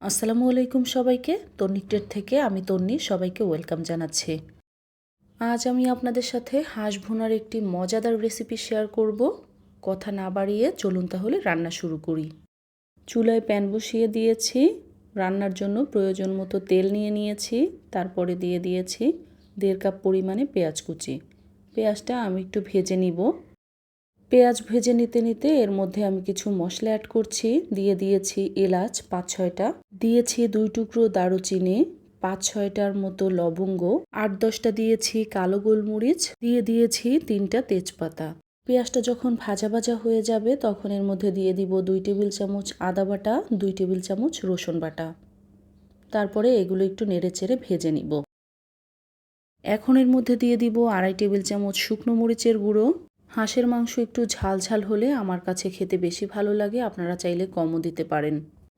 আসসালামু আলাইকুম সবাইকে। তন্নিটের থেকে আমি তন্নি সবাইকে ওয়েলকাম জানাচ্ছি। আজ আমি আপনাদের সাথে হাঁস ভুনার একটি মজাদার রেসিপি শেয়ার করব। কথা না বাড়িয়ে চলুন তাহলে রান্না শুরু করি। চুলায় প্যান বসিয়ে দিয়েছি। রান্নার জন্য প্রয়োজন মতো তেল নিয়ে নিয়েছি। তারপরে দিয়ে দিয়েছি 1.5 কাপ পরিমাণে পেঁয়াজ কুচি। পেঁয়াজটা আমি একটু ভেজে নিব। পেঁয়াজ ভেজে নিতে নিতে এর মধ্যে আমি কিছু মশলা অ্যাড করছি। দিয়ে দিয়েছি এলাচ 5-6টা, দিয়েছি 2 টুকরো দারুচিনি, 5-6টার মতো লবঙ্গ, 8-10টা দিয়েছি কালো গোলমরিচ, দিয়ে দিয়েছি 3টা তেজপাতা। পেঁয়াজটা যখন ভাজা ভাজা হয়ে যাবে তখন এর মধ্যে দিয়ে দিব 2 টেবিল চামচ আদা বাটা, 2 টেবিল চামচ রসুন বাটা। তারপরে এগুলো একটু নেড়েচেড়ে ভেজে নিব। এখন এর মধ্যে দিয়ে দিব 2.5 টেবিল চামচ শুকনো মরিচের গুঁড়ো। হাঁসের মাংস একটু ঝাল ঝাল হলে আমার কাছে খেতে বেশি ভালো লাগে, আপনারা চাইলে কমও দিতে পারেন।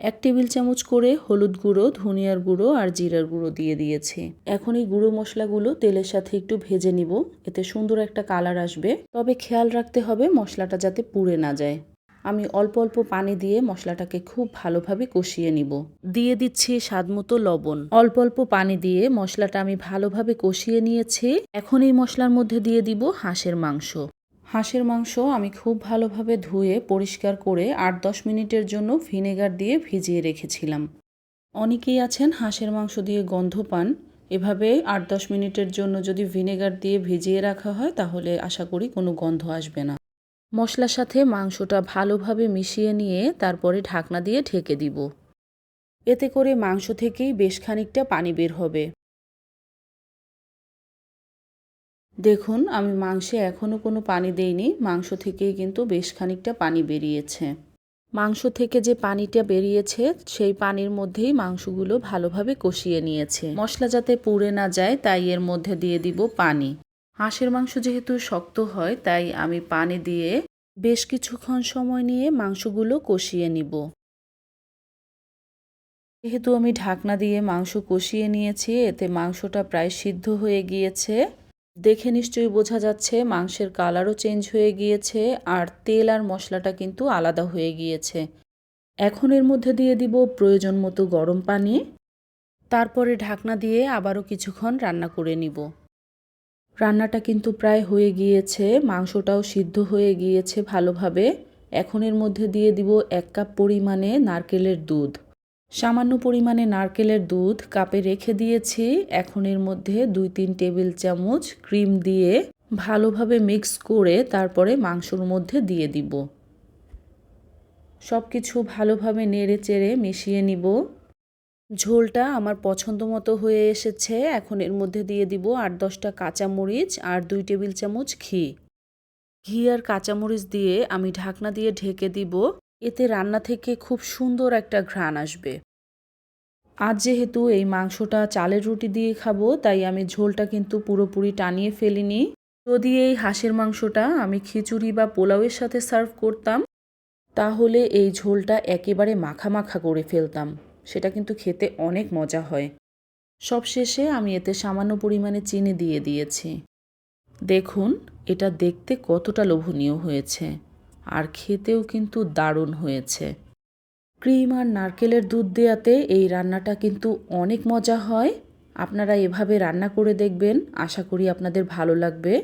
1 টেবিল চামচ করে হলুদ গুঁড়ো, ধনিয়ার গুঁড়ো আর জিরার গুঁড়ো দিয়ে দিয়েছি। এখন এই গুঁড়ো মশলাগুলো তেলের সাথে একটু ভেজে নিব, এতে সুন্দর একটা কালার আসবে। তবে খেয়াল রাখতে হবে মশলাটা যাতে পুড়ে না যায়। আমি অল্প অল্প পানি দিয়ে মশলাটাকে খুব ভালোভাবে কষিয়ে নিব। দিয়ে দিচ্ছি স্বাদমতো লবণ। অল্প অল্প পানি দিয়ে মশলাটা আমি ভালোভাবে কষিয়ে নিয়েছি। এখন এই মশলার মধ্যে দিয়ে দিব হাঁসের মাংস। হাঁসের মাংস আমি খুব ভালোভাবে ধুয়ে পরিষ্কার করে 8-10 মিনিটের জন্য ভিনেগার দিয়ে ভিজিয়ে রেখেছিলাম। অনেকেই আছেন হাঁসের মাংস দিয়ে গন্ধ পান। এভাবে 8-10 মিনিটের জন্য যদি ভিনেগার দিয়ে ভিজিয়ে রাখা হয় তাহলে আশা করি কোনো গন্ধ আসবে না। মশলার সাথে মাংসটা ভালোভাবে মিশিয়ে নিয়ে তারপরে ঢাকনা দিয়ে ঢেকে দিব। এতে করে মাংস থেকেই বেশ খানিকটা পানি বের হবে। দেখুন আমি মাংসে এখনও কোনো পানি দেইনি, মাংস থেকেই কিন্তু বেশ খানিকটা পানি বেরিয়েছে। মাংস থেকে যে পানিটা বেরিয়েছে সেই পানির মধ্যেই মাংসগুলো ভালোভাবে কষিয়ে নিয়েছে। মশলা যাতে পুড়ে না যায় তাই এর মধ্যে দিয়ে দিব পানি। হাঁসের মাংস যেহেতু শক্ত হয় তাই আমি পানি দিয়ে বেশ কিছুক্ষণ সময় নিয়ে মাংসগুলো কষিয়ে নিব। যেহেতু আমি ঢাকনা দিয়ে মাংস কষিয়ে নিয়েছি, এতে মাংসটা প্রায় সিদ্ধ হয়ে গিয়েছে। দেখে নিশ্চয়ই বোঝা যাচ্ছে মাংসের কালারও চেঞ্জ হয়ে গিয়েছে আর তেল আর মশলাটা কিন্তু আলাদা হয়ে গিয়েছে। এখন এর মধ্যে দিয়ে দিব প্রয়োজন মতো গরম পানি। তারপরে ঢাকনা দিয়ে আবারও কিছুক্ষণ রান্না করে নিব। রান্নাটা কিন্তু প্রায় হয়ে গিয়েছে, মাংসটাও সিদ্ধ হয়ে গিয়েছে ভালোভাবে। এখন এর মধ্যে দিয়ে দিব 1 কাপ পরিমাণে নারকেলের দুধ। সামান্য পরিমাণে নারকেলের দুধ কাপে রেখে দিয়েছি। এখন এর মধ্যে 2-3 টেবিল চামচ ক্রিম দিয়ে ভালোভাবে মিক্স করে তারপরে মাংসর মধ্যে দিয়ে দিব। সব কিছু ভালোভাবে নেড়ে চেড়ে মিশিয়ে নিব। ঝোলটা আমার পছন্দ মতো হয়ে এসেছে। এখন এর মধ্যে দিয়ে দিব 8-10টা কাঁচামরিচ আর 2 টেবিল চামচ ঘি। ঘি আর কাঁচামরিচ দিয়ে আমি ঢাকনা দিয়ে ঢেকে দিব। এতে রান্না থেকে খুব সুন্দর একটা ঘ্রাণ আসবে। আজ যেহেতু এই মাংসটা চালের রুটি দিয়ে খাবো তাই আমি ঝোলটা কিন্তু পুরোপুরি টানিয়ে ফেলিনি। যদি এই হাঁসের মাংসটা আমি খিচুড়ি বা পোলাওয়ের সাথে সার্ভ করতাম তাহলে এই ঝোলটা একেবারে মাখা মাখা করে ফেলতাম, সেটা কিন্তু খেতে অনেক মজা হয়। সবশেষে আমি এতে সামান্য পরিমাণে চিনি দিয়ে দিয়েছি। দেখুন এটা দেখতে কতটা লোভনীয় হয়েছে আর খেতেও কিন্তু দারুণ হয়েছে। ক্রিম আর নারকেলের দুধ দেওয়াতে এই রান্নাটা কিন্তু অনেক মজা হয়। আপনারা এভাবে রান্না করে দেখবেন, আশা করি আপনাদের ভালো লাগবে।